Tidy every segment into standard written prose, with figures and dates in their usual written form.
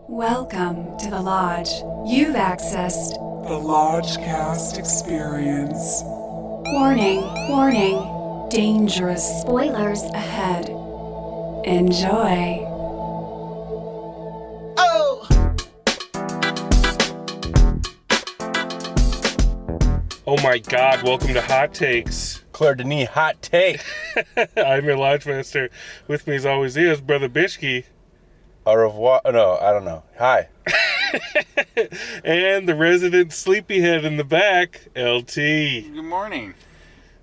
Welcome to the Lodge. You've accessed The Lodgecast Experience. Warning, warning, dangerous spoilers ahead. Enjoy. Oh my God, welcome to Hot Takes. Claire Denis Hot Take. I'm your Lodge Master. With me as always is Brother Bishke. Au revoir. No, I don't know. Hi. And the resident sleepyhead in the back, LT. Good morning.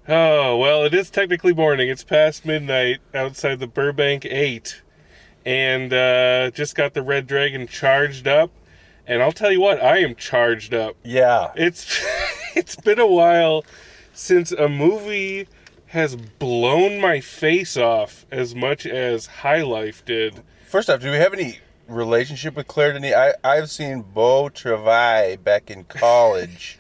Oh, well, it is technically morning. It's past midnight outside the Burbank 8. And just got the Red Dragon charged up. And I'll tell you what, I am charged up. Yeah. It's been a while since a movie has blown my face off as much as High Life did. First off, do we have any relationship with Claire Denis? I've seen Beau Travail back in college.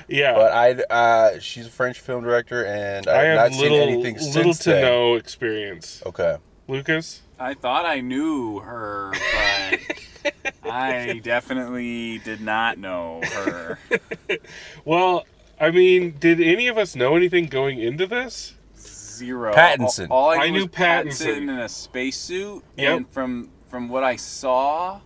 Yeah. But she's a French film director, and I have not seen anything since little to then. no experience. Okay. Lucas? I thought I knew her, but I definitely did not know her. Well, I mean, did any of us know anything going into this? Zero. Pattinson. All I knew knew was Pattinson. in a spacesuit, Yep. and from what I saw,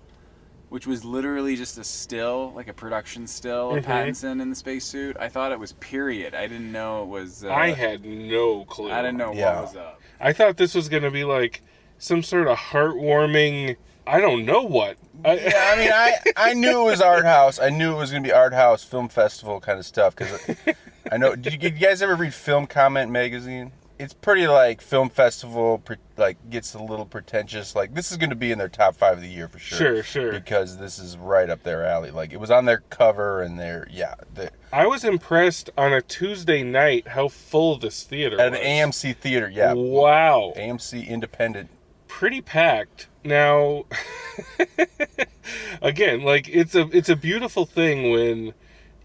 which was literally just a still, like a production still of Pattinson in the spacesuit, I thought it was period. I didn't know it was... I had no clue. I didn't know Yeah. what was up. I thought this was going to be like some sort of heartwarming, I don't know what. Yeah, I mean, I knew it was art house. I knew it was going to be art house, film festival kind of stuff. Because I know, did you guys ever read Film Comment magazine? It's pretty like film festival, like gets a little pretentious. Like this is going to be in their top 5 of the year for sure. Sure. Because this is right up their alley. Like it was on their cover and I was impressed on a Tuesday night how full this theater at was. an AMC theater. Yeah. Wow. AMC Independent. Pretty packed. Now, again, like it's a beautiful thing when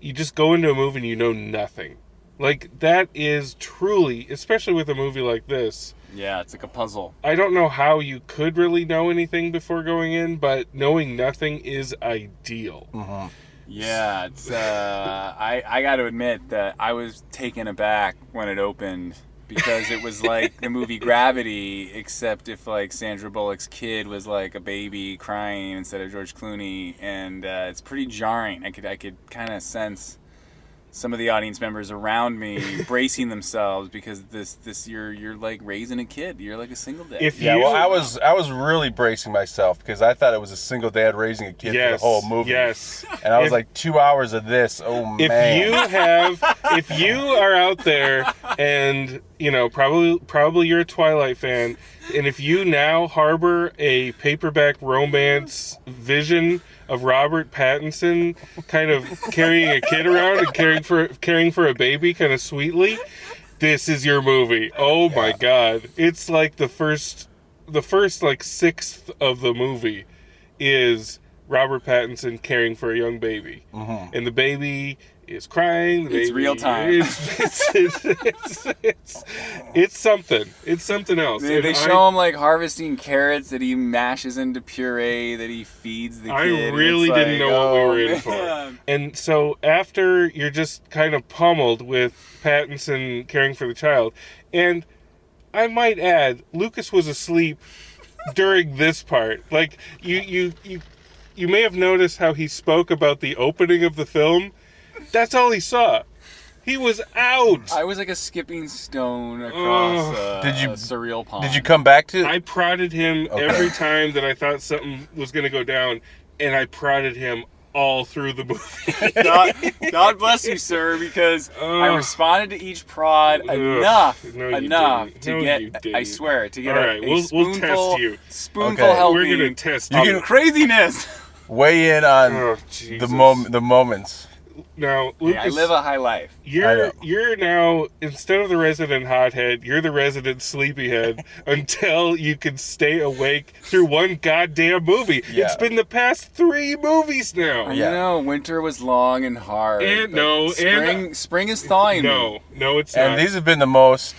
you just go into a movie and you know nothing. Like that is truly, especially with a movie like this. Yeah, it's like a puzzle. I don't know how you could really know anything before going in, but knowing nothing is ideal. Mm-hmm. Yeah, it's I got to admit that I was taken aback when it opened because it was like the movie Gravity, except if like Sandra Bullock's kid was like a baby crying instead of George Clooney, and it's pretty jarring. I could kind of sense some of the audience members around me bracing themselves because this you're like raising a kid. You're like a single dad. Well, I was really bracing myself because I thought it was a single dad raising a kid for the whole movie. Yes. And I was like 2 hours of this. Oh man. If you are out there and you know probably you're a Twilight fan, and if you now harbor a paperback romance vision of Robert Pattinson kind of carrying a kid around and caring for a baby kind of sweetly, this is your movie. Oh my God. It's like the first like sixth of the movie is Robert Pattinson caring for a young baby. Mm-hmm. And the baby is crying. It's real time. It's something. It's something else. They show him like harvesting carrots that he mashes into puree that he feeds the kid. I really didn't know what we were in man. for. And so after you're just kind of pummeled with Pattinson caring for the child, and I might add, Lucas was asleep during this part. Like you may have noticed how he spoke about the opening of the film. That's all he saw. He was out. I was like a skipping stone across a surreal pond. Did you come back to? I prodded him every time that I thought something was going to go down, and I prodded him all through the movie. God bless you, sir, because I responded to each prod enough to get. I swear to get all right, we'll test you. Spoonful helping. We're going to test you. Craziness. Weigh in on the moments. Now, Lucas, I live a high life. You're now, instead of the resident hothead, you're the resident sleepyhead until you can stay awake through one goddamn movie. Yeah. It's been the past 3 movies now. I know, winter was long and hard. Spring is thawing. No, it's not. And these have been the most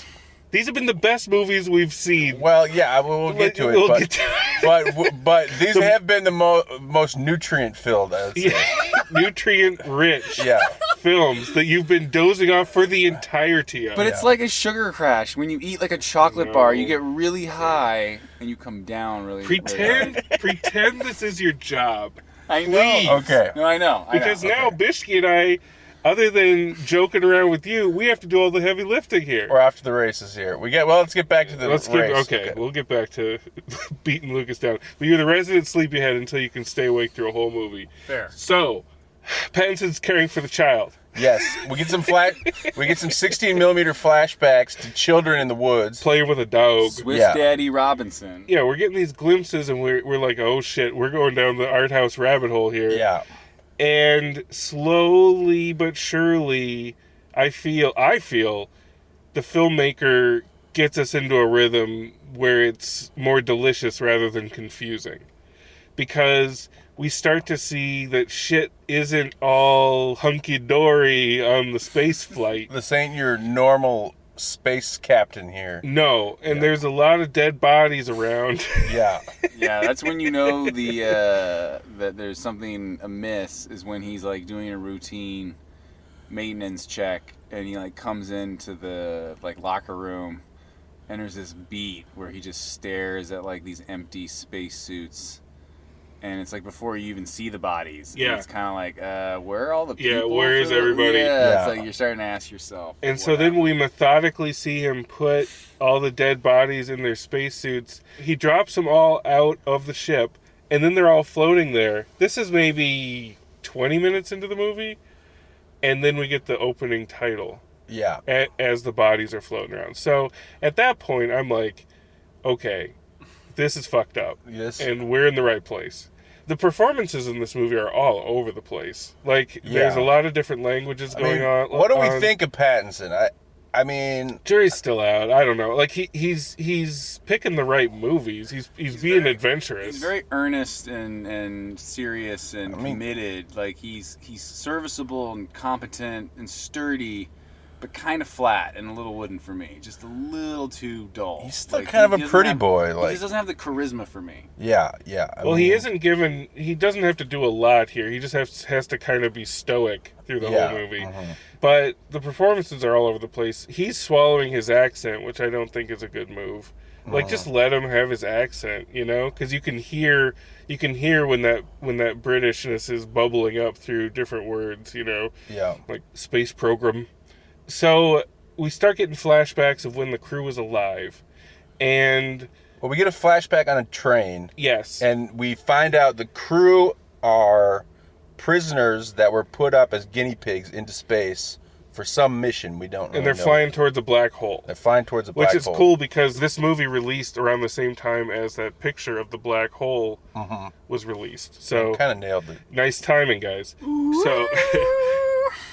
These have been the best movies we've seen. Well, yeah, we'll get to it. but these have been the most nutrient filled, I would say. Nutrient rich Yeah. films that you've been dozing off for the entirety of. But it's like a sugar crash. When you eat like a chocolate bar, you get really high and you come down really Pretend this is your job. I know. Okay. No, I know. Because now Bishki and I, other than joking around with you, we have to do all the heavy lifting here. We're after the races here. Let's get back to the race. Okay, we'll get back to beating Lucas down. But you're the resident sleepyhead until you can stay awake through a whole movie. Fair. So, Pattinson's caring for the child. Yes, we get some 16mm flashbacks to children in the woods. Playing with a dog. Swiss Yeah. Daddy Robinson. Yeah, we're getting these glimpses and we're like, oh shit, we're going down the art house rabbit hole here. Yeah. And slowly but surely, I feel the filmmaker gets us into a rhythm where it's more delicious rather than confusing. Because we start to see that shit isn't all hunky-dory on the space flight. This ain't your normal space captain here. No, and there's a lot of dead bodies around. Yeah. Yeah, that's when you know that there's something amiss, is when he's like doing a routine maintenance check and he like comes into the like locker room and there's this beat where he just stares at like these empty spacesuits. And it's like before you even see the bodies. Yeah. And it's kind of like, where are all the people? Yeah, where is everybody? Yeah, it's like you're starting to ask yourself. And what so then happened? we methodically see him put all the dead bodies in their spacesuits. He drops them all out of the ship, and then they're all floating there. This is maybe 20 minutes into the movie, and then we get the opening title. Yeah. As the bodies are floating around. So at that point, I'm like, okay, this is fucked up. Yes. And we're in the right place. The performances in this movie are all over the place. Like, there's a lot of different languages going on. What do we think of Pattinson? I mean, Jury's still out. I don't know. Like, he's picking the right movies. He's being adventurous. He's very earnest and serious and committed. Like he's serviceable and competent and sturdy, but kind of flat and a little wooden for me. Just a little too dull. he's still Like, kind of he a doesn't pretty have- boy. He Like, just doesn't have the charisma for me. yeah. He doesn't have to do a lot here. He just has to kind of be stoic through the whole movie. But the performances are all over the place. He's swallowing his accent, which I don't think is a good move. Like, just let him have his accent, you know? Because you can hear when that Britishness is bubbling up through different words, you know? Yeah. Like space program. So we start getting flashbacks of when the crew was alive. And Well, we get a flashback on a train, yes. and we find out the crew are prisoners that were put up as guinea pigs into space for some mission. We don't really And they're know. flying towards a black hole. They're flying towards a black Which is hole. cool because this movie released around the same time as that picture of the black hole was released. So Kind of nailed it. nice timing, guys.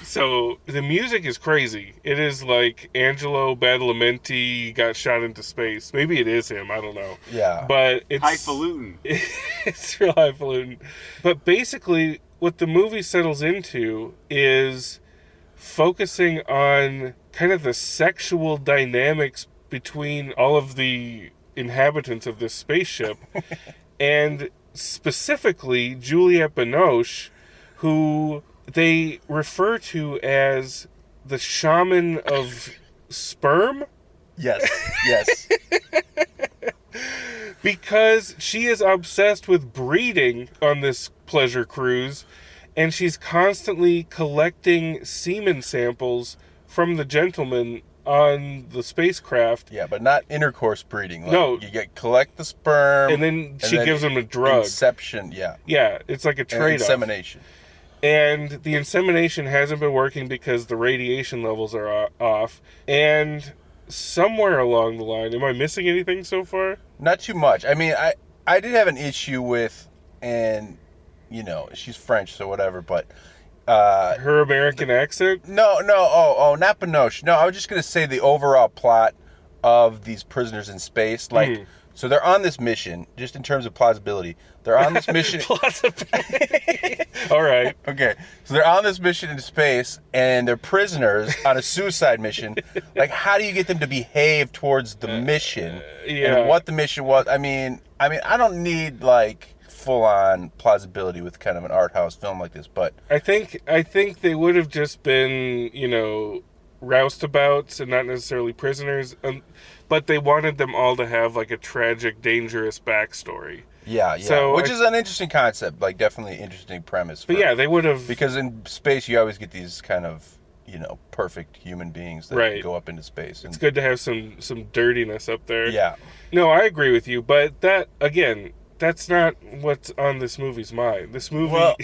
So the music is crazy. It is like Angelo Badalamenti got shot into space. Maybe it is him. I don't know. Yeah. But it's Highfalutin. It's real highfalutin. But basically, what the movie settles into is focusing on kind of the sexual dynamics between all of the inhabitants of this spaceship, and specifically Juliette Binoche, who they refer to as the shaman of Sperm. Yes. Because she is obsessed with breeding on this pleasure cruise, and she's constantly collecting semen samples from the gentlemen on the spacecraft. Yeah, but not intercourse breeding. Like, No. You collect the sperm. And then she gives them a drug. Inception, yeah. Yeah, it's like a And trade-off. insemination. And the insemination hasn't been working because the radiation levels are off. And somewhere along the line, am I missing anything so far? Not too much. I mean, I did have an issue with, and, you know, she's French, so whatever, but... Her American accent? No, not Binoche. No, I was just going to say the overall plot of these prisoners in space. Like, So they're on this mission, just in terms of plausibility. They're on this mission. Plausibility. All right. Okay, so they're on this mission into space, and they're prisoners on a suicide mission. Like, how do you get them to behave towards the mission and what the mission was? I mean, I don't need like full-on plausibility with kind of an art house film like this, but I think they would have just been, you know, roustabouts and not necessarily prisoners, but they wanted them all to have like a tragic, dangerous backstory. Yeah. So which is an interesting concept, like definitely an interesting premise. But yeah, they would have, because in space you always get these kind of, you know, perfect human beings that go up into space. It's good to have some dirtiness up there. Yeah. No, I agree with you, but that again, that's not what's on this movie's mind. This movie. Well,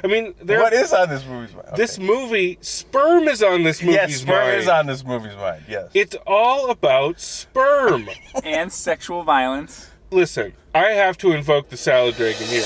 I mean, what is on this movie's mind? Okay. This movie, Sperm is on this movie's mind. Yes, Sperm is on this movie's mind. Yes. It's all about sperm and sexual violence. Listen, I have to invoke the salad dragon here.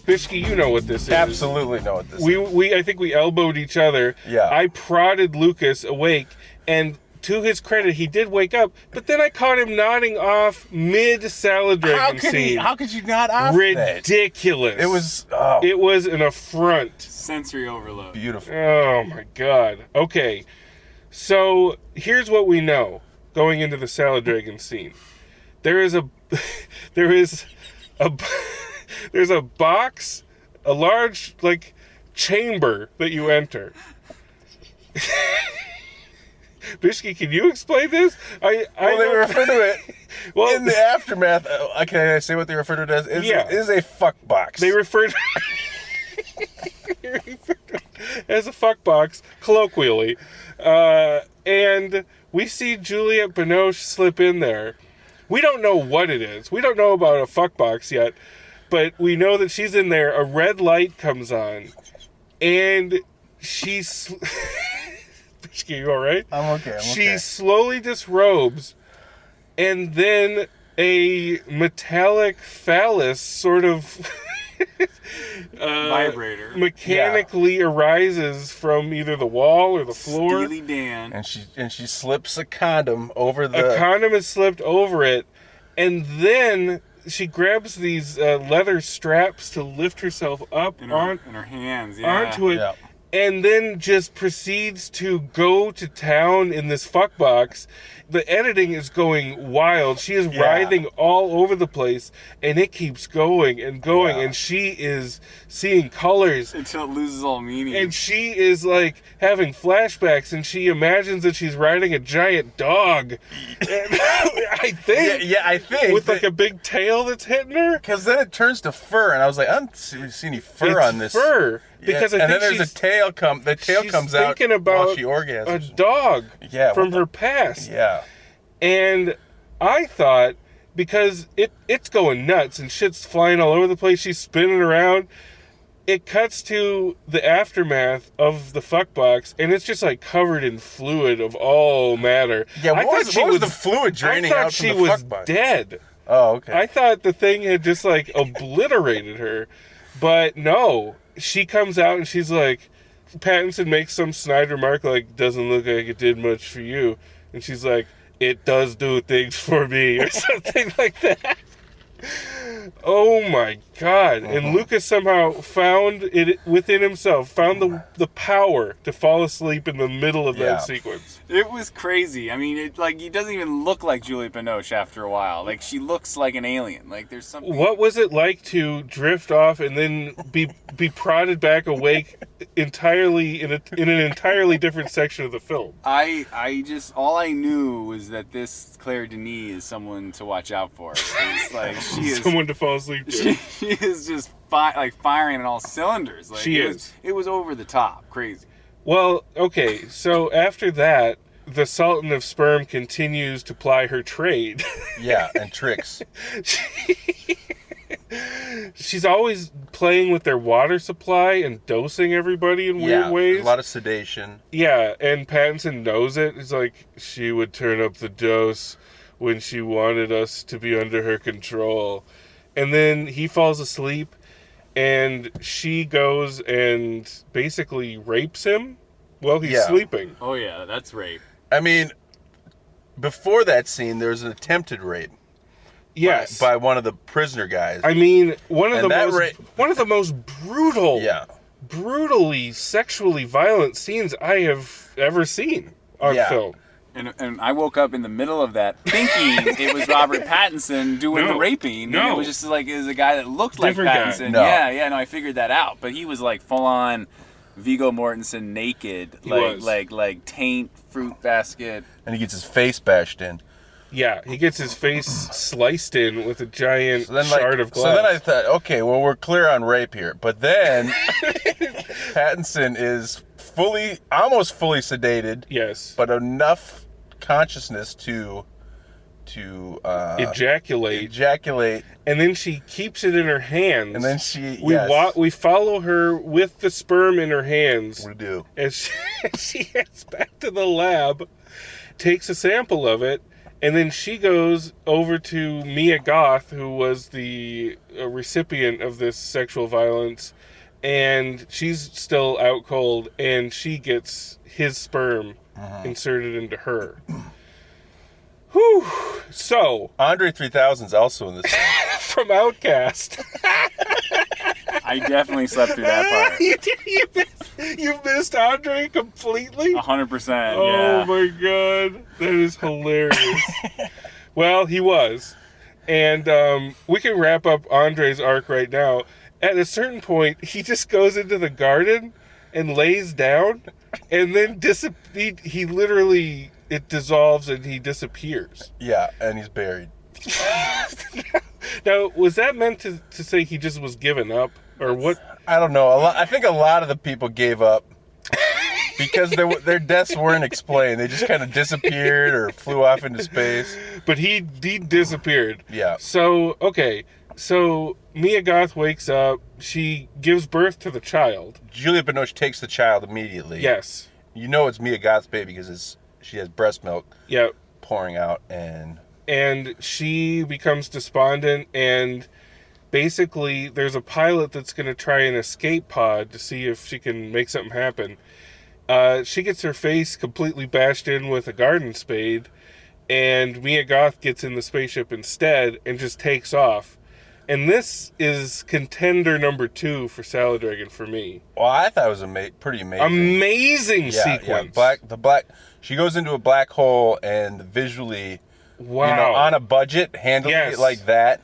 Bishki, you know what this is. Absolutely know what this is. I think we elbowed each other. Yeah. I prodded Lucas awake, and to his credit, he did wake up, but then I caught him nodding off mid-salad dragon scene. How could you not off Ridiculous. That? It was an affront. Sensory overload. Beautiful. Oh my God. Okay. So here's what we know going into the salad dragon scene. There's a box, a large like chamber that you enter. Bishki, can you explain this? They refer to it in the aftermath. Can I say what they refer to it as? It is a fuck box. They refer to it as a fuck box, colloquially. And we see Juliette Binoche slip in there. We don't know what it is. We don't know about a fuck box yet, but we know that she's in there. A red light comes on, and she's... Bishki, you all right? I'm okay. She slowly disrobes, and then a metallic phallus sort of vibrator mechanically arises from either the wall or the floor. Steely Dan. And she slips a condom over the... A condom is slipped over it, and then she grabs these leather straps to lift herself up in her hands, onto it. Yeah. And then just proceeds to go to town in this fuck box. The editing is going wild. She is writhing all over the place, and it keeps going and going, and she is seeing colors. Until it loses all meaning. And she is, like, having flashbacks, and she imagines that she's riding a giant dog. I think. Yeah, I think. With, like, a big tail that's hitting her. Because then it turns to fur, and I was like, I don't see any fur on this. Fur. Because I think then there's a tail comes out while she orgasms. A dog from her past. Yeah. And I thought, because it's going nuts and shit's flying all over the place, she's spinning around, it cuts to the aftermath of the fuck box, and it's just like covered in fluid of all matter. Yeah, what was the fluid draining out from the fuck box? I thought she was dead. Oh, okay. I thought the thing had just like obliterated her. But no. She comes out and she's like, Pattinson makes some snide remark like, doesn't look like it did much for you. And she's like, it does do things for me, or something like that. Oh my God. And Lucas somehow found it within himself, found the power to fall asleep in the middle of that sequence. It was crazy. I mean, he doesn't even look like Juliette Binoche after a while. Like, she looks like an alien. Like, there's something... What was it like to drift off and then be prodded back awake entirely in an entirely different section of the film? All I knew was that this Claire Denis is someone to watch out for. It's like, she is... Someone to fall asleep to. She is just firing on all cylinders. Like, it was over the top. Crazy. Well, okay, so after that, the Sultan of Sperm continues to ply her trade. Yeah, and tricks. She's always playing with their water supply and dosing everybody in weird ways. A lot of sedation. Yeah, and Pattinson knows it. He's like, she would turn up the dose when she wanted us to be under her control. And then he falls asleep, and she goes and basically rapes him while he's sleeping. Oh yeah, that's rape. I mean, before that scene, there was an attempted rape. Yes. By one of the prisoner guys. I mean, one of the most brutal, brutally sexually violent scenes I have ever seen on film. And I woke up in the middle of that thinking it was Robert Pattinson doing the raping. No. And it was just like, it was a guy that looked like Pattinson. No. Yeah, I figured that out. But he was like full on Viggo Mortensen naked. Like taint, fruit basket. And he gets his face bashed in. Yeah, he gets his face sliced in with a giant shard of glass. So then I thought, okay, well, we're clear on rape here. But then Pattinson is almost fully sedated. Yes. But enough consciousness to ejaculate. And then she keeps it in her hands. And then we follow her with the sperm in her hands. We do. As she heads back to the lab, takes a sample of it, and then she goes over to Mia Goth, who was the recipient of this sexual violence, and she's still out cold, and she gets his sperm inserted into her. Whew. So Andre 3000 is also in this film. From Outcast. I definitely slept through that part. You missed Andre completely? 100%. Oh my god. That is hilarious. Well, he was. And we can wrap up Andre's arc right now. At a certain point, he just goes into the garden and lays down, and then he literally, it dissolves and he disappears. Yeah, and he's buried. Now, was that meant to say he just was given up? Or what? I don't know. I think a lot of the people gave up because their deaths weren't explained. They just kind of disappeared or flew off into space. But he disappeared. Yeah. So, okay. So, Mia Goth wakes up. She gives birth to the child. Juliette Binoche takes the child immediately. Yes. You know it's Mia Goth's baby because she has breast milk pouring out. And she becomes despondent, and basically there's a pilot that's going to try an escape pod to see if she can make something happen. She gets her face completely bashed in with a garden spade, and Mia Goth gets in the spaceship instead and just takes off. And this is contender number 2 for Salad Dragon for me. Well, I thought it was pretty amazing. Amazing sequence. Yeah, she goes into a black hole and visually, on a budget, handling it like that.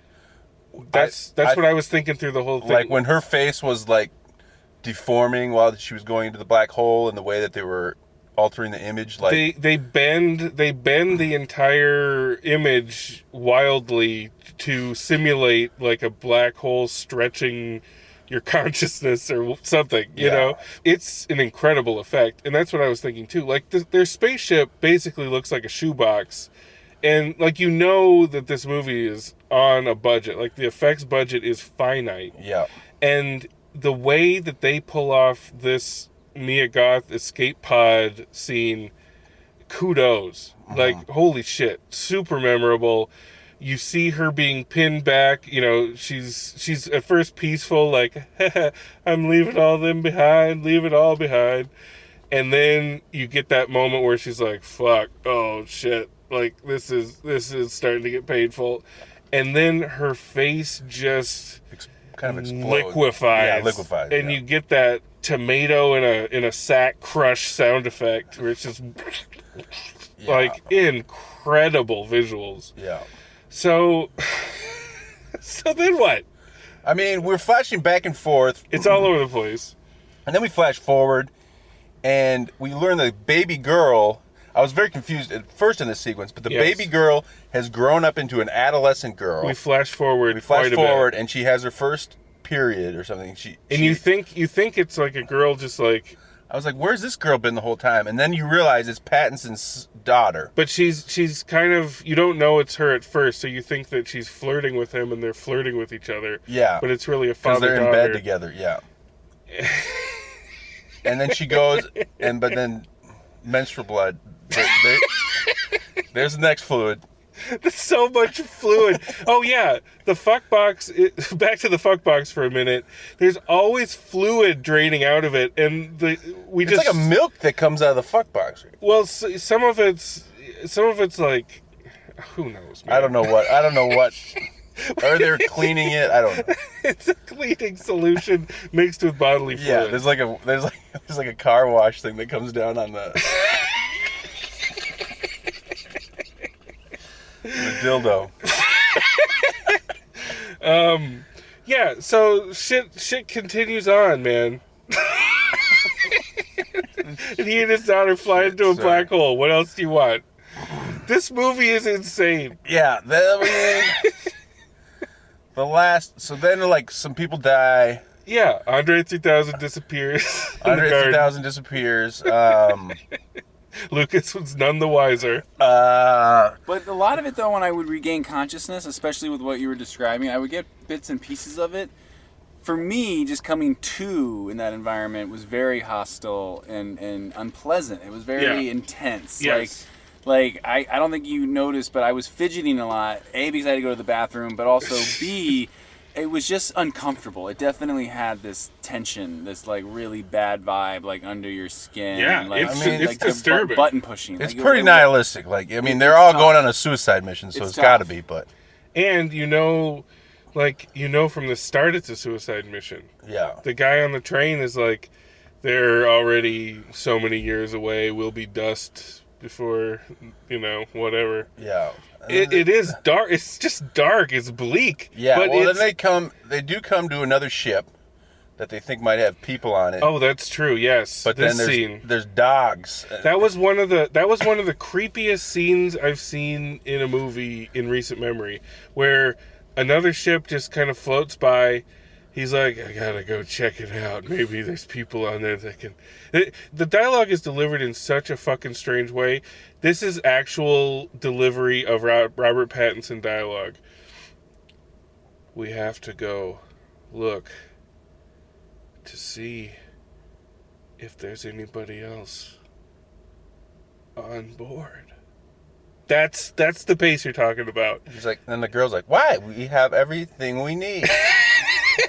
That's what I was thinking through the whole thing. Like when her face was like deforming while she was going into the black hole, and the way that they were altering the image, like they bend the entire image wildly to simulate like a black hole stretching your consciousness or something, you know? It's an incredible effect, and that's what I was thinking too. Like their spaceship basically looks like a shoebox, and like that this movie is on a budget. Like the effects budget is finite. Yeah. And the way that they pull off this Mia Goth escape pod scene, kudos. Like, holy shit, super memorable. You see her being pinned back, she's at first peaceful, like, I'm leaving all them behind, leave it all behind. And then you get that moment where she's like, fuck, oh shit, like this is starting to get painful. And then her face just kind of explodes. Liquefies. Yeah, liquefies. And you get that tomato in a sack crush sound effect where it's just like incredible visuals. Yeah. So then what? I mean, we're flashing back and forth. It's all over the place. And then we flash forward, and we learn the baby girl. I was very confused at first in this sequence, but the baby girl has grown up into an adolescent girl. We flash forward. And she has her first period or something. You think it's like a girl just like. I was like, where's this girl been the whole time? And then you realize it's Pattinson's daughter. But she's kind of, you don't know it's her at first, so you think that she's flirting with him and they're flirting with each other. Yeah. But it's really a father-daughter. Because they're in bed together, yeah. And then she goes, but then menstrual blood. There's the next fluid. There's so much fluid. Oh yeah, the fuck box. Back to the fuck box for a minute. There's always fluid draining out of it, and It's like a milk that comes out of the fuck box. Well, some of it's like, who knows, man? I don't know what. Or they're cleaning it. I don't know. It's a cleaning solution mixed with bodily fluid. Yeah, there's like a car wash thing that comes down on the dildo. Yeah, so shit continues on, man. And he and his daughter fly into a black hole. What else do you want? This movie is insane. Yeah, the last. So then, like, some people die. Yeah, Andre 3000 disappears. Andre 3000 disappears. Lucas was none the wiser. But a lot of it, though, when I would regain consciousness, especially with what you were describing, I would get bits and pieces of it. For me, just coming to in that environment was very hostile and unpleasant. It was very intense. Yes. Like I don't think you noticed, but I was fidgeting a lot. A, because I had to go to the bathroom, but also B, it was just uncomfortable. It definitely had this tension, this like really bad vibe, like under your skin. Yeah, like, it's like disturbing. Button pushing. It's like, pretty nihilistic. Like, I mean, they're all going on a suicide mission, so it's got to be. But and from the start, it's a suicide mission. yeah, The guy on the train is like, they're already so many years away. We'll be dust before, whatever. yeah. It is dark. It's just dark. It's bleak. Yeah. But Well, then they do come to another ship that they think might have people on it. Oh, that's true. Yes. But this then there's dogs. That was one of the creepiest scenes I've seen in a movie in recent memory, where another ship just kind of floats by. He's like, I gotta go check it out. Maybe there's people on there that can... The dialogue is delivered in such a fucking strange way. This is actual delivery of Robert Pattinson dialogue. We have to go look to see if there's anybody else on board. That's the pace you're talking about. He's like, and the girl's like, why? We have everything we need.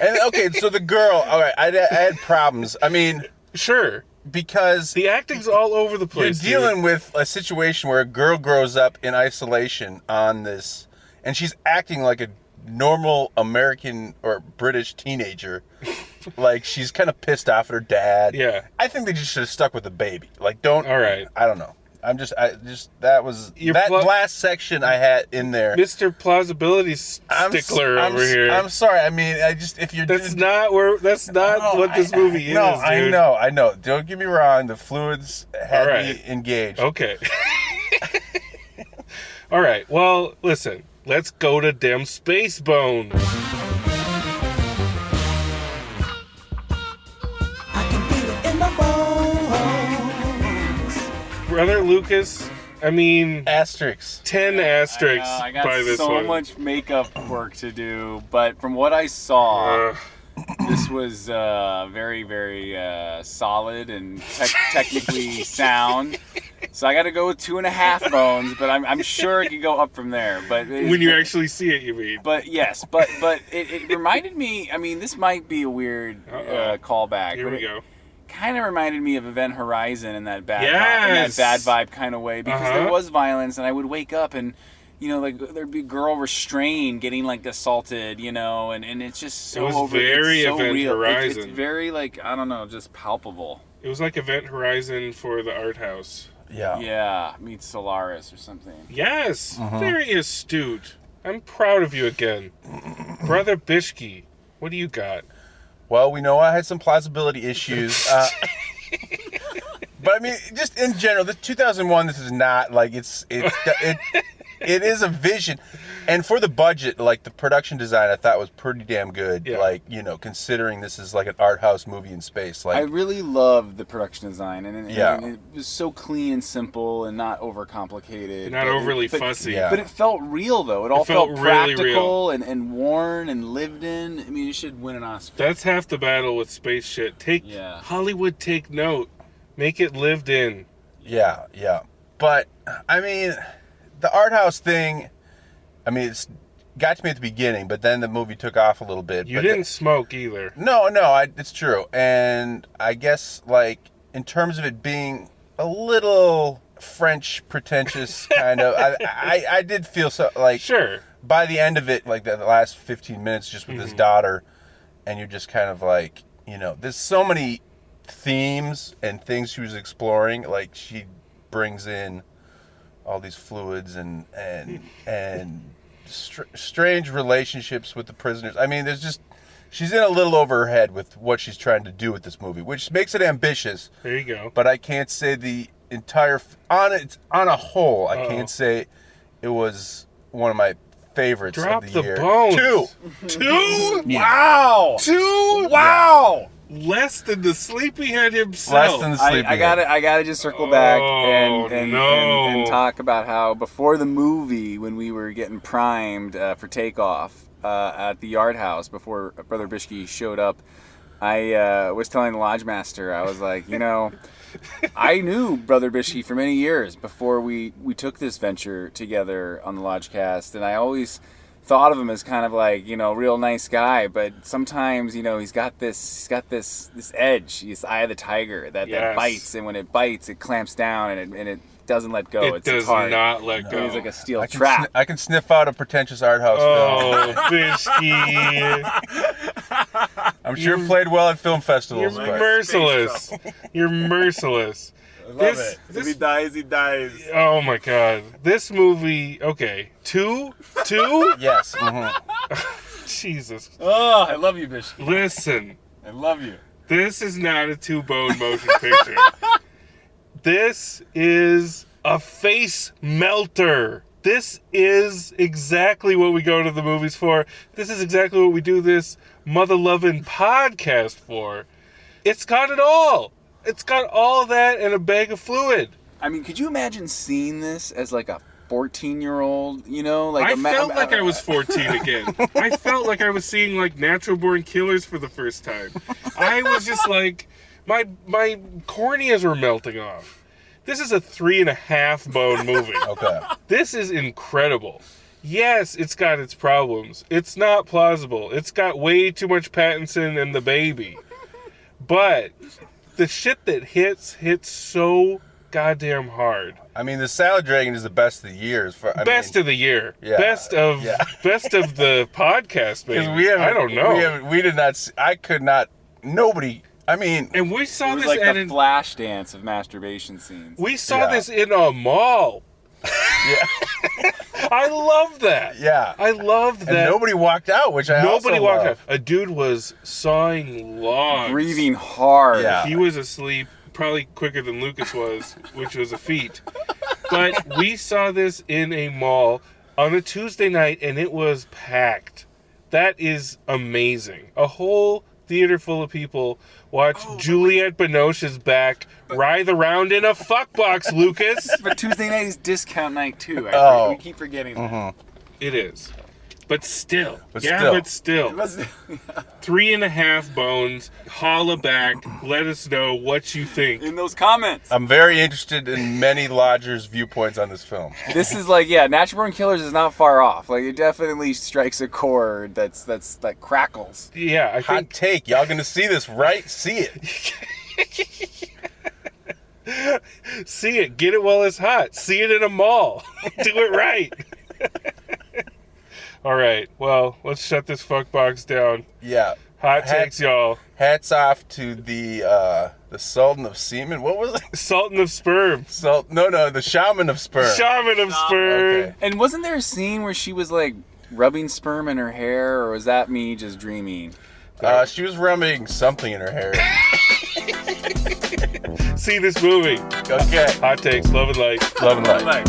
And okay, so the girl, all right, I had problems. I mean, Sure. because The acting's all over the you're place. dealing with a situation where a girl grows up in isolation on this, and she's acting like a normal American or British teenager. Like, she's kind of pissed off at her dad. Yeah. I think they just should have stuck with the baby. Like, don't. All right. I don't know. That was that last section I had in there. Mr. Plausibility stickler over here. I'm sorry. I mean, if you're That's not what this movie is. No, dude. I know. Don't get me wrong. The fluids had right. me engaged. Okay. All right. Well, listen. Let's go to dem space bone. Brother Lucas, I mean, Asterisks. 10 asterisks I got by this so one. much makeup work to do, but from what I saw, this was very, very solid and technically sound. So I got to go with 2.5 bones, but I'm sure it could go up from there. But when you actually see it, you mean? But yes, but it reminded me. I mean, this might be a weird callback. Here we go. Kind of reminded me of Event Horizon in that bad, Yes! in that bad vibe kind of way, because there was violence, and I would wake up and, like there'd be a girl restrained, getting like assaulted, and it's just so It was over. very it's so Event real. Horizon. It's very like, I don't know, just palpable. It was like Event Horizon for the art house. Yeah. Yeah, meets Solaris or something. Yes, very astute. I'm proud of you again. Brother Bishke, what do you got? Well, we know I had some plausibility issues. But I mean, just in general, the 2001, this is not like it is a vision. And for the budget, like the production design, I thought was pretty damn good. Yeah. Like, considering this is like an art house movie in space. Like, I really loved the production design, and Yeah. it was so clean and simple and not overcomplicated. Not overly fussy. Yeah. But it felt real, though. It all felt felt really practical and worn and lived in. I mean, it should win an Oscar. That's half the battle with space shit. Hollywood, take note. Make it lived in. yeah. But I mean, the art house thing. I mean, it's got to me at the beginning, but then the movie took off a little bit. You didn't smoke either. No, it's true. And I guess, like, in terms of it being a little French pretentious kind of, I did feel so, like, Sure. by the end of it, like the last 15 minutes just with his daughter, and you're just kind of like, you know, there's so many themes and things she was exploring. Like, she brings in all these fluids and strange relationships with the prisoners. I mean, she's in a little over her head with what she's trying to do with this movie, which makes it ambitious. There you go. But I can't say the entire on a whole. I can't say it was one of my favorites Drop of the the year. bones. Two? Wow. 2? Wow. Less than the sleepyhead himself. Less than the sleepy. I gotta just circle back no. and talk about how before the movie, when we were getting primed for takeoff at the Yard House before Brother Bishke showed up, I was telling the lodge master, I was like, you know, I knew Brother Bishke for many years before we took this venture together on the Lodgecast, and I always thought of him as kind of like, you know, real nice guy, but sometimes, you know, he's got this edge, this eye of the tiger that bites, and when it bites, it clamps down and it doesn't let go. It does hard. not let go. He's like a steel trap. I can sniff out a pretentious art house film. Oh, Bishke. I'm sure it played well at film festivals. You're but merciless. You're merciless. I love it. If he dies, he dies. Oh my God. This movie, okay. Two? yes. Jesus. Oh, I love you, Bishke. Listen. I love you. This is not a two-bone motion picture. This is a face melter. This is exactly what we go to the movies for. This is exactly what we do this mother-loving podcast for. It's got it all. It's got all that and a bag of fluid. I mean, could you imagine seeing this as like a 14-year-old, you know? Like I felt like I was 14 again. I felt like I was seeing like Natural Born Killers for the first time. I was just like, my corneas were melting off. This is a 3.5 bone movie. Okay. This is incredible. Yes, it's got its problems. It's not plausible. It's got way too much Pattinson and the baby. But the shit that hits so goddamn hard. I mean, the Salad Dragon is the best of the year. Best of the year. Yeah, best of the podcast, maybe. I don't know. We did not. I could not. Nobody. I mean, and we saw it was this like the flash dance of masturbation scenes. We saw this in a mall. Yeah. I love that. Yeah. I loved that. And nobody walked out, which I Nobody also walked love. out. A dude was sawing logs. Breathing hard. Yeah. He was asleep, probably quicker than Lucas was, which was a feat. But we saw this in a mall on a Tuesday night, and it was packed. That is amazing. A whole theater full of people watch Juliette Binoche's back writhe around in a fuck box, Lucas. But Tuesday night is discount night too. We keep forgetting that. It is. But still. But 3.5 bones. Holla back. Let us know what you think. In those comments. I'm very interested in many lodgers' viewpoints on this film. This is like, Natural Born Killers is not far off. Like, it definitely strikes a chord that crackles. Yeah, I Hot think. take. Y'all gonna see this, right? See it. See it. Get it while it's hot. See it in a mall. Do it right. All right. Well, let's shut this fuck box down. Yeah. Hot takes, y'all. Hats off to the Sultan of Semen. What was it? Sultan of Sperm. The Shaman of Sperm. Shaman of Sperm. Okay. And wasn't there a scene where she was like rubbing sperm in her hair, or was that me just dreaming? She was rubbing something in her hair. See this movie. Okay. Hot takes. Love and light. Love and light.